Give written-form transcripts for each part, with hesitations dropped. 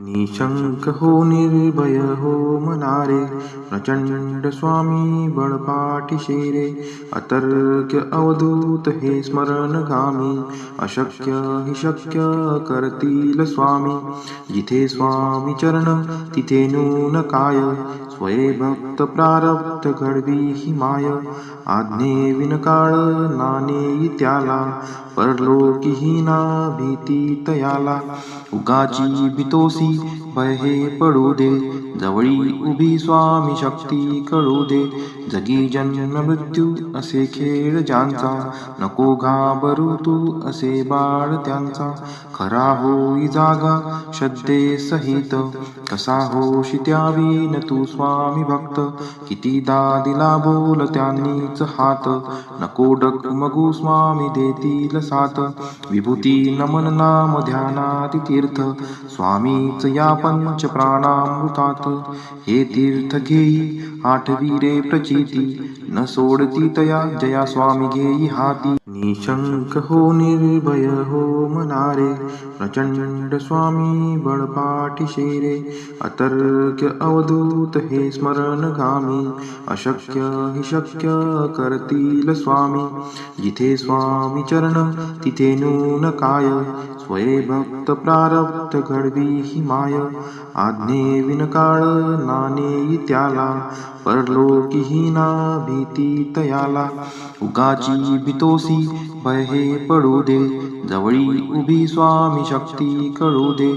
निशंक हो निर्भय हो मनारे, प्रचंड स्वामी बळपाठी शेरे. अतर्क्य अवधूत हे स्मरणगामी, अशक्य हि शक्य करतील स्वामी. जिथे स्वामी चरण तिथे नून काय, स्वये भक्त प्रारब्ध घडवी ही माय. आज्ञे विनकाळ नानेई त्याला, परलोकी हीना भीती तयाला. उगाची भीतोसी भय हे पडू दे, जवळी उभी स्वामी शक्ती कळू दे. जगी जन्म मृत्यू असे खेळ ज्यांचा, नको घाबरू तू असे बाळ त्यांचा. खरा होई जागा श्रद्धे सहित, कसा होशी त्यावीन तू स्वामी भक्त. कितीदा दिला बोल त्यांनीच हात, नको डगमगू स्वामी देतील साथ. विभूती नमन नाम ध्यानाति तीर्थ, स्वामीच या पंच प्राणामृतात. हे तीर्थ घेई आठवी रे प्रचिती, न सोडती तया जया स्वामी घेई हाती. निशंक हो निर्भय हो मनारे, प्रचंड स्वामी बळपाठी शेरे. अतर्क्य अवधूत हे स्मरणगामी, अशक्य हि शक्य करतील स्वामी. जिथे स्वामी चरण तिथे नून काय, स्वये भक्त प्रारब्ध घडवी ही माय. आज्ञे विनकाळ नानेई त्याला, परलोकी हीना भीती तयाला. उगाची भीतोसी भय हे पडू दे, जवळी उभी स्वामी शक्ती कळू दे.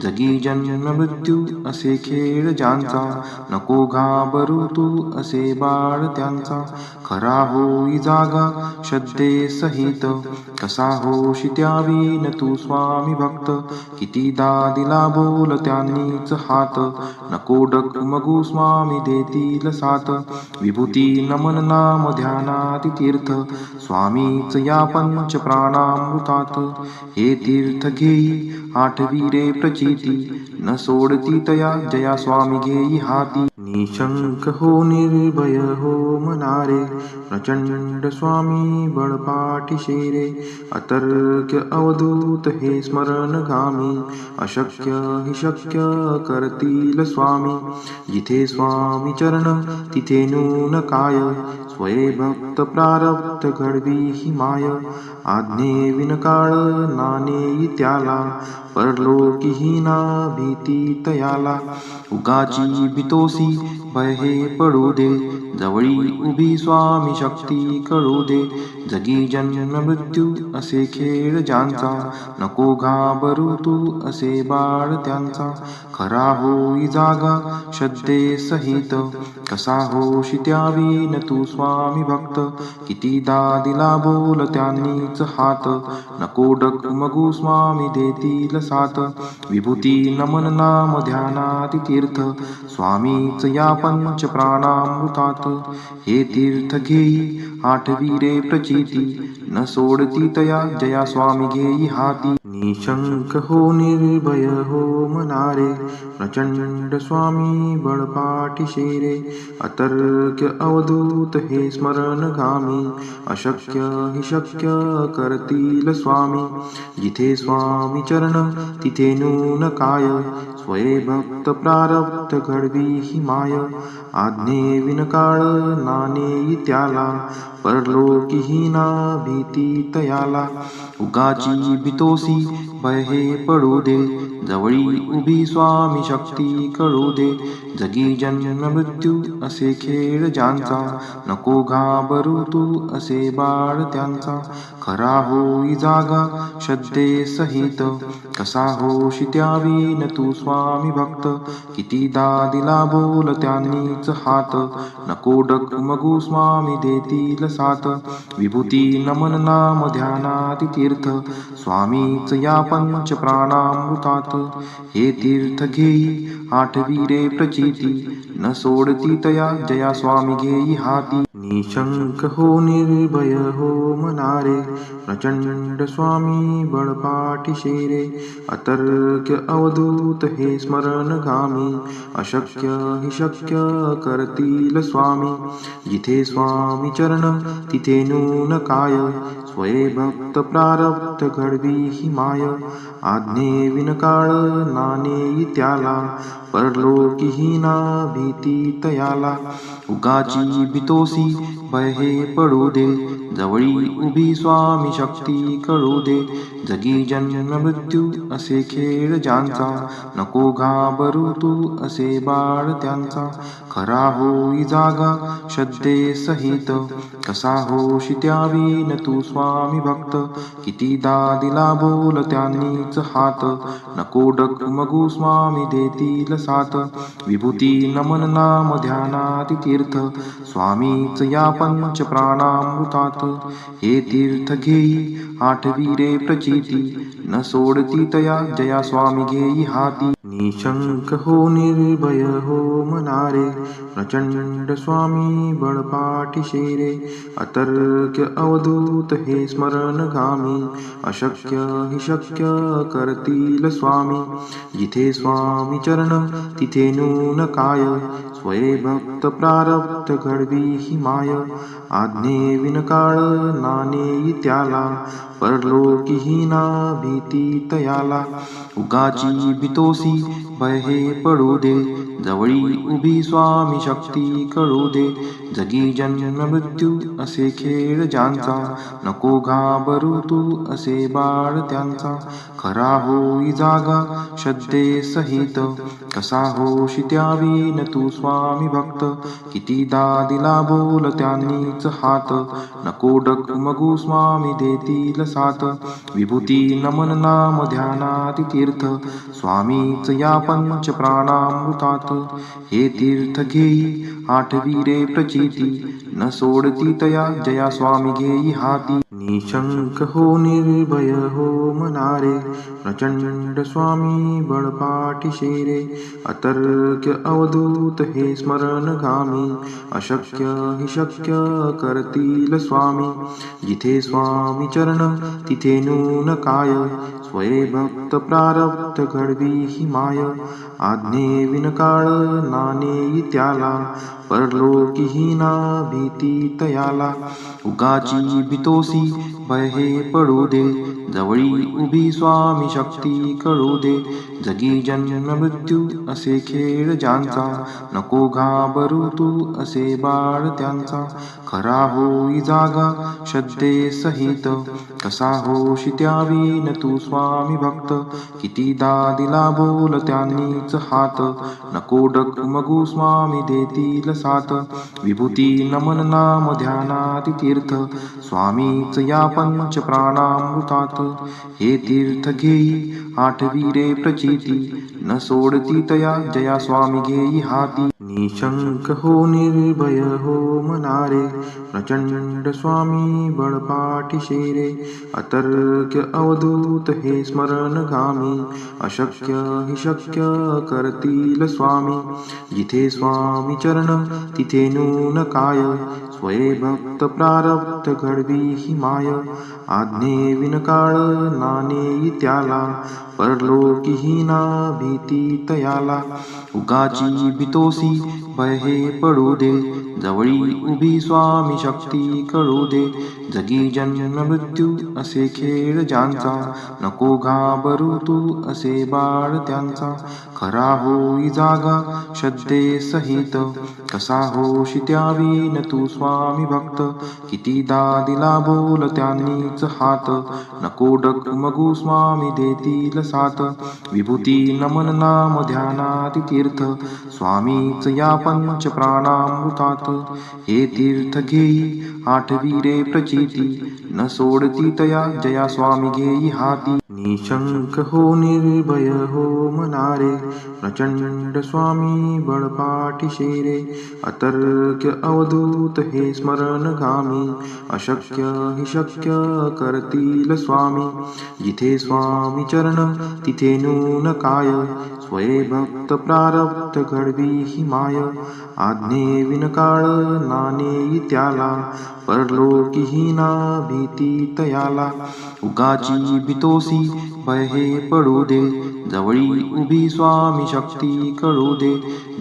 जगी जन्म मृत्यू असे खेळ ज्यांचा, नको घाबरू तू असे बाळ त्यांचा. खरा होई जागा श्रद्धे सहित, कसा होशी त्यावीन तू स्वामी भक्त. कितीदा दिला बोल त्यांनीच हात, नको डगमगू स्वामी देतील साथ. विभूती नमन नाम ध्यानाति तीर्थ, स्वामीच या पंच प्राणामृतात. हे तीर्थ घेई आठवी रे प्रचिती, न सोडती तया जया स्वामी घेई हाती. निशंक हो निर्भय हो मनारे, प्रचंड स्वामी बळपाठी शेरे. अतर्क्य अवधूत हे स्मरणगामी, अशक्य हि शक्य करतील स्वामी. जिथे स्वामी चरण तिथे नून काय, स्वये भक्त प्रारब्ध घडवी ही माय. आज्ञे विनकाळ नानेई त्याला, परलोकी हीना भीती तयाला. उगाची भीतोसी भय हे पडू दे, जवळी उभी स्वामी शक्ती कळू दे. जगी जन्म मृत्यू असे खेळ ज्यांचा, नको घाबरू तू असे बाळ त्यांचा. खरा होई जागा श्रद्धे सहित, कसा होशी त्यावीन तू स्वामी भक्त. कितीदा दिला बोल त्यांनीच हात, नको डगमगू स्वामी देतील साथ. विभूती नमन नाम ध्यानाति तीर्थ, स्वामीच या पंच प्राणामृतात. हे तीर्थ घेई आठवी रे प्रचिती, न सोडती तया जया स्वामी घेई हाती. निशंक हो निर्भय हो मनारे, प्रचंड स्वामी बळपाठी शेरे. अतर्क्य अवधूत हे स्मरणगामी, अशक्य हि शक्य करतील स्वामी. जिथे स्वामी चरण तिथे नून काय, स्वये भक्त प्रारब्ध घडवी ही माय. आज्ञे विनकाळ नानेई त्याला, परलोकी हीना भीती तयाला. उगाची भीतोसी भय हे पडू दे, जवळी उभी स्वामी शक्ती कळू दे. जगी जन्म मृत्यू असे खेळ ज्यांचा, नको घाबरू तू असे बाळ त्यांचा. खरा होई जागा श्रद्धे सहित, कसा होशी त्यावीन तू स्वामी भक्त. कितीदा दिला बोल त्यांनीच हात, नको डगमगू स्वामी देतील साथ. विभूती नमन नाम ध्यानाति तीर्थ, स्वामीच या पंच प्राणामृतात. हे तीर्थ घेई आठवी रे प्रचिती, न सोडती तया जया स्वामी घेई हाती. निशंक हो निर्भय हो मनारे, प्रचंड स्वामी बळपाठी शेरे. अतर्क्य अवधूत हे स्मरणगामी, अशक्य हि शक्य करतील स्वामी. जिथे स्वामी चरण तिथे नून काय, स्वये भक्त प्रारब्ध घडवी ही माय. आज्ञे विनकाळ नाणे त्याला, परलोकीहीना भीती तयाला. उगाची भीतोसी भय हे पडू दे, जवळी उभी स्वामी शक्ती कळू दे. जगी जन्म मृत्यू असे खेळ ज्यांचा, नको घाबरू तू असे बाळ त्यांचा. खरा होई जागा श्रद्धे सहित, कसा होशी त्यावीन तू स्वामी भक्त. कितीदा दिला बोल त्यांनीच हात, नको डगमगू स्वामी देतील साथ. विभूती नमन नाम ध्यानाति तीर्थ, स्वामीच या पंच प्राणामृतात. हे तीर्थ घेई आठवी रे प्रचिती, न सोडती तया जया स्वामी घेई हाती. निशंक हो निर्भय हो मनारे, प्रचंड स्वामी बळपाठीशे रे. अतर्क्य अवधूत हे स्मरणगामी, अशक्य हि शक्य करतील स्वामी. जिथे स्वामी चरण तिथे नून काय, स्वये भक्त प्रारब्ध घडवी ही माय. आज्ञे विनकाळ नाणे त्याला, परलोकीहीना भीती तयाला. उगाची भीतोसी भय हे पडू दे, जवळी उभी स्वामी शक्ती कळू दे. जगी जन्म मृत्यू असे खेळ ज्यांचा, नको घाबरू तू असे बाळ त्यांचा. खरा होई जागा श्रद्धे सहित, कसा होशी त्यावीन तू स्वामी भक्त. कितीदा दिला बोल त्यांनीच हात, नको डगमगू स्वामी देतील साथ. विभूती नमन नाम ध्यानाति तीर्थ, स्वामीच या पंच प्राणामृतात. हे तीर्थ घेई आठवी रे प्रचिती, न सोडती तया जया स्वामी घेई हाती. निशंक हो निर्भय हो मनारे, प्रचंड स्वामी बळपाठीशे रे. अतर्क्य अवधूत हे स्मरणगामी, अशक्य हि शक्य करतील स्वामी. जिथे स्वामी चरण तिथे नून काय, स्वये भक्त प्रारब्ध घडवी ही माय. आज्ञे विनकाळ नाणे त्याला, परलोकीहीना भीती तयाला. उगाची भीतोसी भय हे पडू दे, जवळी उभी स्वामी शक्ती कळू दे. जगी जन्म मृत्यू असे खेळ ज्यांचा, नको घाबरू तू असे बाळ त्यांचा. खरा होई जागा श्रद्धे सहित, कसा होशी त्यावीन तू स्वामी भक्त. कितीदा दिला बोल त्यांनीच हात, नको डगमगू स्वामी देतील साथ. विभूती नमन नाम ध्यानाति तीर्थ, स्वामीच या पंच प्राणामृतात. हे तीर्थ घेई आठवी रे प्रचिती, न सोडती तया जया स्वामी घेई हाती. निशंक हो निर्भय हो मनारे, प्रचंड स्वामी बळपाठीशे रे. अतर्क्य अवधूत हे स्मरणगामी, अशक्य हि शक्य करतील स्वामी. जिथे स्वामी चरण तिथे नून काय, स्वये भक्त प्रारब्ध घडवी ही माय. आज्ञे विनकाळ नाणे त्याला, परलोकीहीना भीती तयाला. उगाची भीतोसी भय हे पडू दे, जवळी उभी स्वामी शक्ती कळू दे. जगी जन्म मृत्यू असे खेळ ज्यांचा, नको घाबरू तू असे बाळ त्यांचा. खरा होई जागा श्रद्धे सहित, कसा होशी त्यावीन तू स्वामी भक्त. कितीदा दिला बोल त्यांनीच हात, नको डगमगू स्वामी देतील साथ. विभूती नमन नाम ध्यानाति तीर्थ, स्वामीच या पंच प्राणामृतात. हे तीर्थ घेई आठवी रे प्रचिती, न सोडती तया जया स्वामी घेई हाती. निशंक हो निर्भय हो मनारे, प्रचंड स्वामी बळपाठीशे रे. अतर्क्य अवधूत हे स्मरणगामी, अशक्य हि शक्य करतील स्वामी. जिथे स्वामी चरण तिथे नून काय, स्वये भक्त प्रारब्ध घडवी ही माय. आज्ञे विनकाळ नाणे त्याला, परलोकीहीना भीती तयाला. उगाची भीतोसी भय हे पडू दे, जवळी उभी स्वामी शक्ती कळू दे.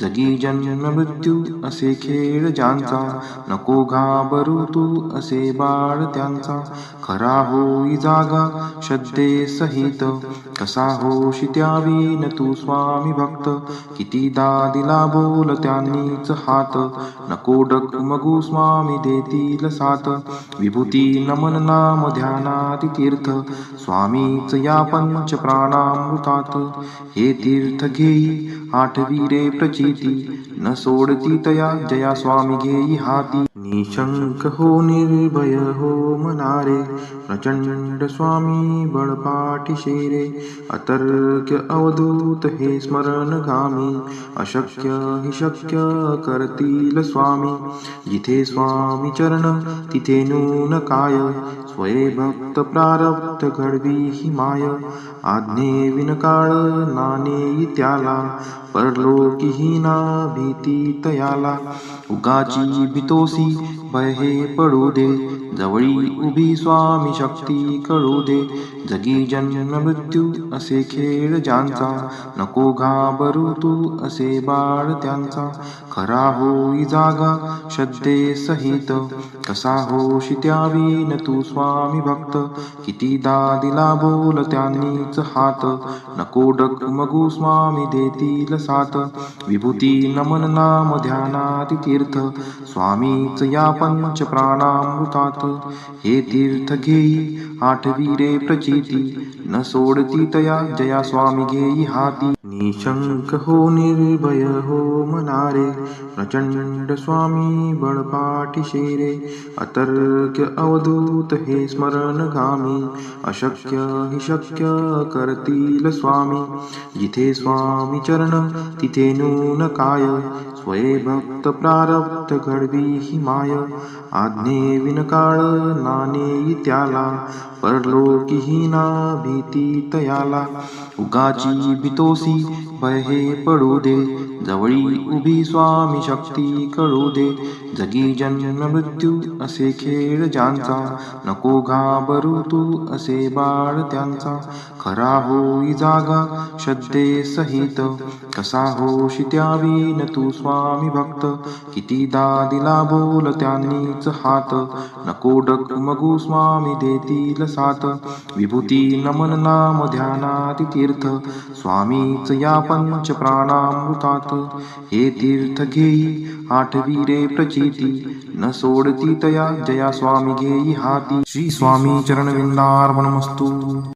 जगी जन्म मृत्यू असे खेळ ज्यांचा, नको घाबरू तू असे बाळ त्यांचा. खरा होई जागा श्रद्धे सहित, कसा होशी त्यावीन तू स्वामी भक्त. कितीदा दिला बोल त्यांनीच हात, नको डगमगू स्वामी देतील साथ. विभूती नमन नाम ध्यानाति तीर्थ, स्वामीच या पंच प्राणामृतात. हे तीर्थ घेई आठवी रे प्रचिती, न सोडती तया जया स्वामी घेई हाती. निशंक हो निर्भय हो मनारे, प्रचंड स्वामी बळपाठीशे रे. अतर्क्य अवधूत हे स्मरणगामी, अशक्य हि शक्य करतील स्वामी. जिथे स्वामी चरण तिथे नून काय, स्वये भक्त प्रारब्ध घडवी ही माय. आज्ञे विनकाळ नानेई त्याला, परलोकीही ना भीती तयाला. उगाची भीतोसी भय हे पडू दे, जवळी उभी स्वामी शक्ती कळू दे. जगी जन्म मृत्यू असे खेळ ज्यांचा, नको घाबरू तू असे बाळ त्यांचा. खरा होई जागा श्रद्धे सहित, कसा होशी त्यावीन तू स्वामी भक्त. कितीदा दिला बोल त्यांनीच हात, नको डगमगू स्वामी देतील साथ. विभूती नमन नाम ध्यानाति तीर्थ, स्वामीच या पंच प्राणामृतात. हे तीर्थ घेई आठवी रे प्रचिती, न सोडती तया जया स्वामी घेई हाती. निशंक हो निर्भय हो मनारे, प्रचंड स्वामी बळपाठीशे रे. अतर्क्य अवधूत हे स्मरणगामी, अशक्य हि शक्य करतील स्वामी. जिथे स्वामी चरण तिथे नून काय, स्वये भक्त प्रारब्ध घडवी ही माय. आज्ञे विनकाळ नानेई त्याला, परलोकीही ना भीती तयाला. उगाची भीतोसी भय हे पडू दे, जवळी उभी स्वामी शक्ती कळू दे. जगी जन्म मृत्यू असे खेळ ज्यांचा, नको घाबरू तू असे बाळ त्यांचा. खरा होई जागा श्रद्धे सहित, कसा होशी त्यावीन तू स्वामी भक्त. कितीदा दिला बोल त्यांनीच हात, नको डगमगू स्वामी देतील साथ. विभूती नमन नाम ध्यानाति तीर्थ, स्वामीच या पंच प्राणामृतात. हे तीर्थ घेई आठवी रे प्रचिती, न सोडती तया जया स्वामी घेई हाती. श्री स्वामी चरणविंदार्पणमस्तु.